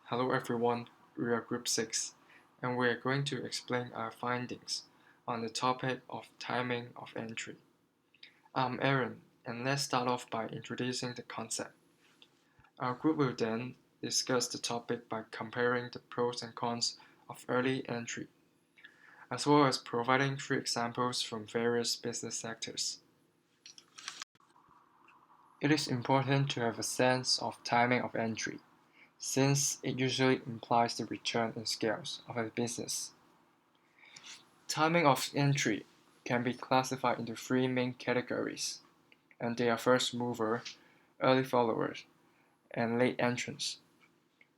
Hello everyone, we are Group 6 and we are going to explain our findings on the topic of timing of entry. I'm Aaron and let's start off by introducing the concept. Our group will then discuss the topic by comparing the pros and cons of early entry, as well as providing 3 examples from various business sectors. It is important to have a sense of timing of entry, since it usually implies the return in scales of a business. Timing of entry can be classified into 3 main categories, and they are first mover, early followers, and late entrants.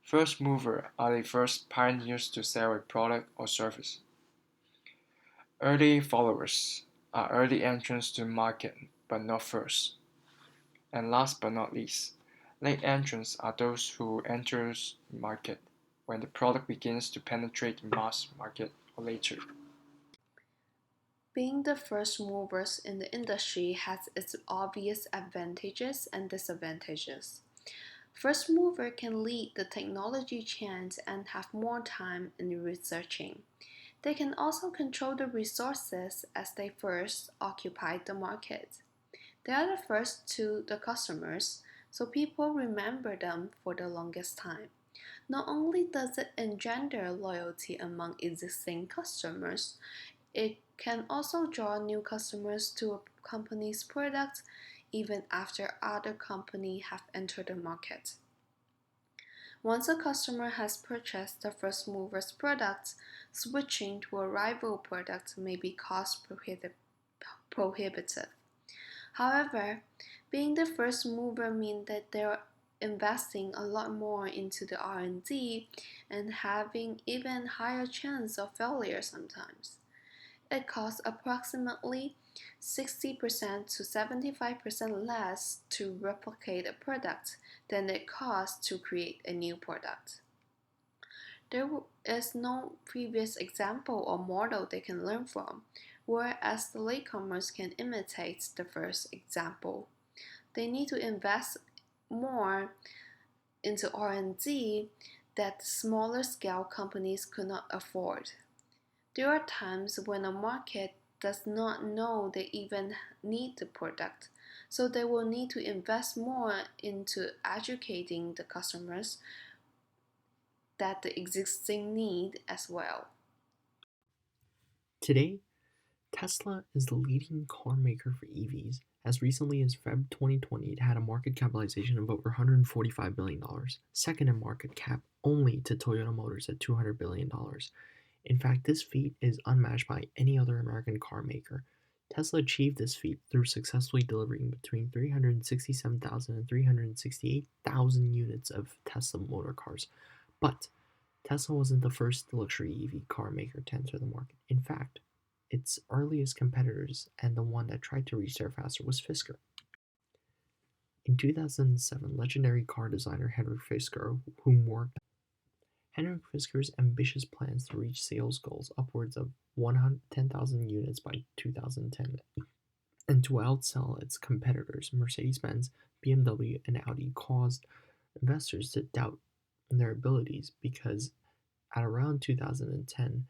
First mover are the first pioneers to sell a product or service. Early followers are early entrants to market, but not first. And last but not least, late entrants are those who enters the market when the product begins to penetrate the mass market or later. Being the first movers in the industry has its obvious advantages and disadvantages. First mover can lead the technology change and have more time in researching. They can also control the resources as they first occupy the market. They are the first to the customers, so people remember them for the longest time. Not only does it engender loyalty among existing customers, it can also draw new customers to a company's product even after other companies have entered the market. Once a customer has purchased the first mover's product, switching to a rival product may be cost prohibitive. However, being the first mover means that they're investing a lot more into the R&D and having even higher chance of failure sometimes. It costs approximately 60% to 75% less to replicate a product than it costs to create a new product. There is no previous example or model they can learn from, whereas the latecomers can imitate the first example. They need to invest more into R&D that smaller scale companies could not afford. There are times when a market does not know they even need the product, so they will need to invest more into educating the customers that the existing need as well. Today, Tesla is the leading car maker for EVs. As recently as Feb 2020, it had a market capitalization of over $145 billion, second in market cap only to Toyota Motors at $200 billion. In fact, this feat is unmatched by any other American car maker. Tesla achieved this feat through successfully delivering between 367,000 and 368,000 units of Tesla motor cars. But Tesla wasn't the first luxury EV car maker to enter the market. In fact, its earliest competitors and the one that tried to reach there faster was Fisker. In 2007, legendary car designer Henrik Fisker, whom worked Henrik Fisker's ambitious plans to reach sales goals upwards of 110,000 units by 2010 and to outsell its competitors, Mercedes-Benz, BMW, and Audi, caused investors to doubt their abilities because at around 2010,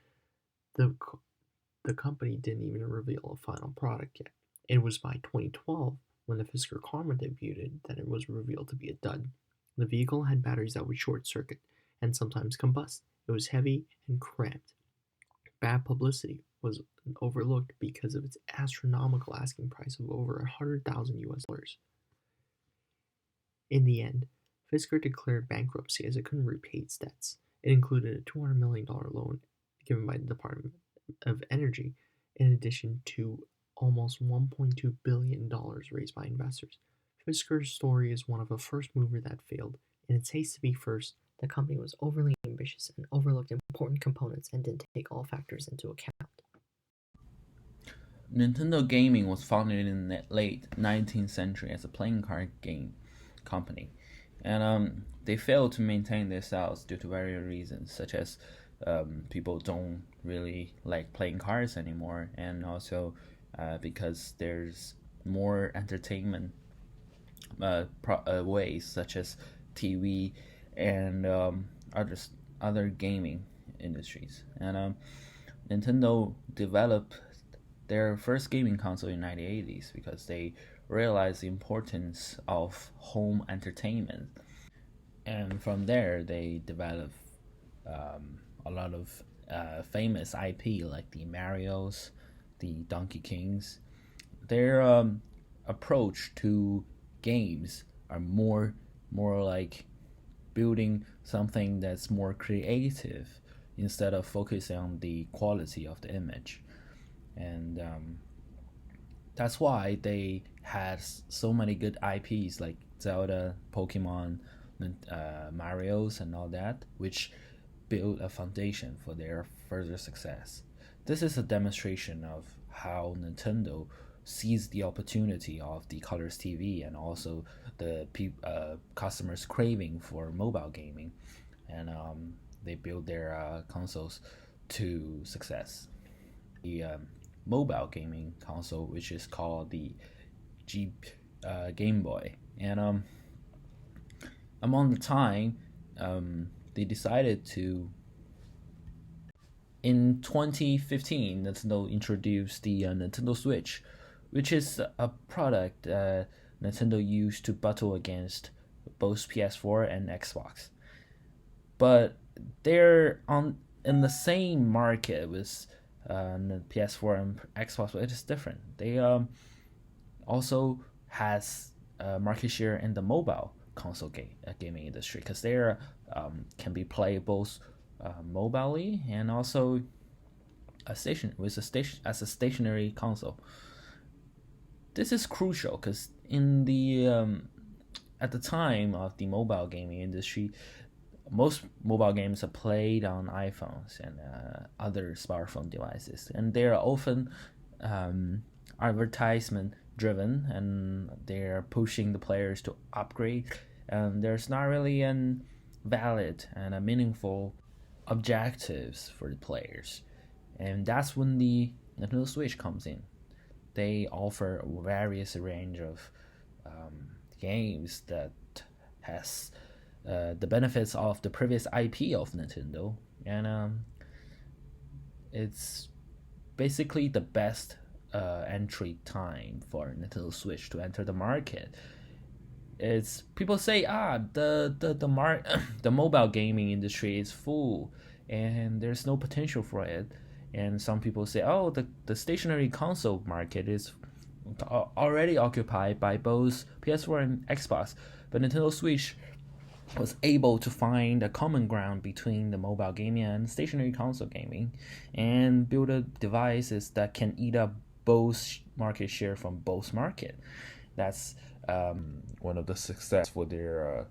the company didn't even reveal a final product yet. It was by 2012, when the Fisker Karma debuted, that it was revealed to be a dud. The vehicle had batteries that would short circuit and sometimes combust. It was heavy and cramped. Bad publicity was overlooked because of its astronomical asking price of over 100,000 US dollars. In the end, Fisker declared bankruptcy as it couldn't repay its debts. It included a $200 million loan given by the Department of Energy, in addition to almost $1.2 billion raised by investors. Fisker's story is one of a first mover that failed. In its haste to be first, the company was overly ambitious and overlooked important components and didn't take all factors into account. Nintendo Gaming was founded in the late 19th century as a playing card game company, and they failed to maintain their sales due to various reasons, such as people don't really like playing cards anymore, and also because there's more entertainment ways such as TV and other gaming industries. And Nintendo developed their first gaming console in 1980s because they realized the importance of home entertainment, and from there they developed a lot of famous IP like the Mario's, the Donkey Kings. Their approach to games are more like building something that's more creative instead of focusing on the quality of the image. And that's why they had so many good IPs like Zelda, Pokemon, Mario's, and all that, which build a foundation for their further success. This is a demonstration of how Nintendo sees the opportunity of the colors TV and also the customers' craving for mobile gaming, and they build their consoles to success. The mobile gaming console, which is called the Game Boy, and among the time, they decided to. In 2015, Nintendo introduced the Nintendo Switch, which is a product Nintendo used to battle against both PS4 and Xbox. But they're in the same market with PS4 and Xbox, but it is different. They also has market share in the mobile console gaming industry because they can be played both mobilely and also as a stationary console. This is crucial because in the at the time of the mobile gaming industry, most mobile games are played on iPhones and other smartphone devices, and they are often advertisement driven, and they're pushing the players to upgrade, and there's not really an valid and a meaningful objectives for the players. And that's when the Nintendo Switch comes in. They offer various range of games that has the benefits of the previous IP of Nintendo, and it's basically the best entry time for Nintendo Switch to enter the market. It's people say the mobile gaming industry is full and there's no potential for it, and some people say the stationary console market is already occupied by both PS4 and Xbox, but Nintendo Switch was able to find a common ground between the mobile gaming and stationary console gaming and build devices that can eat up both market share from both market. That's one of the success for their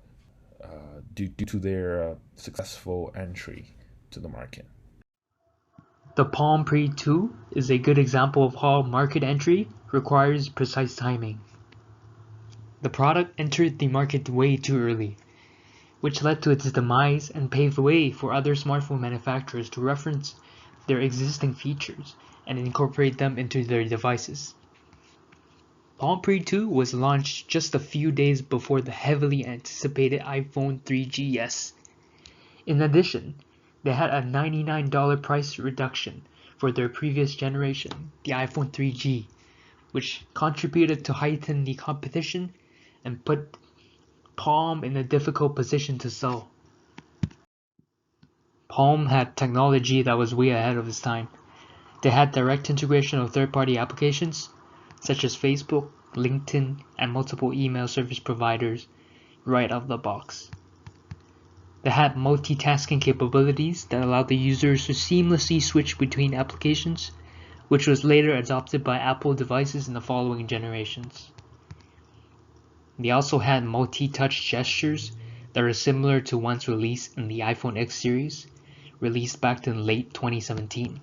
due to their successful entry to the market. The Palm Pre 2 is a good example of how market entry requires precise timing. The product entered the market way too early, which led to its demise and paved the way for other smartphone manufacturers to reference their existing features and incorporate them into their devices. Palm Pre 2 was launched just a few days before the heavily anticipated iPhone 3GS. In addition, they had a $99 price reduction for their previous generation, the iPhone 3G, which contributed to heighten the competition and put Palm in a difficult position to sell. Palm had technology that was way ahead of its time. They had direct integration of third-party applications, such as Facebook, LinkedIn, and multiple email service providers right out of the box. They had multitasking capabilities that allowed the users to seamlessly switch between applications, which was later adopted by Apple devices in the following generations. They also had multi-touch gestures that are similar to ones released in the iPhone X series, released back in late 2017.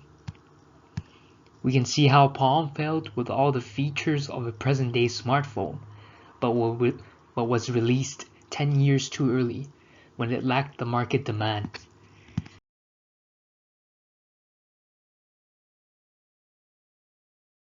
We can see how Palm failed with all the features of a present-day smartphone, but was released 10 years too early when it lacked the market demand.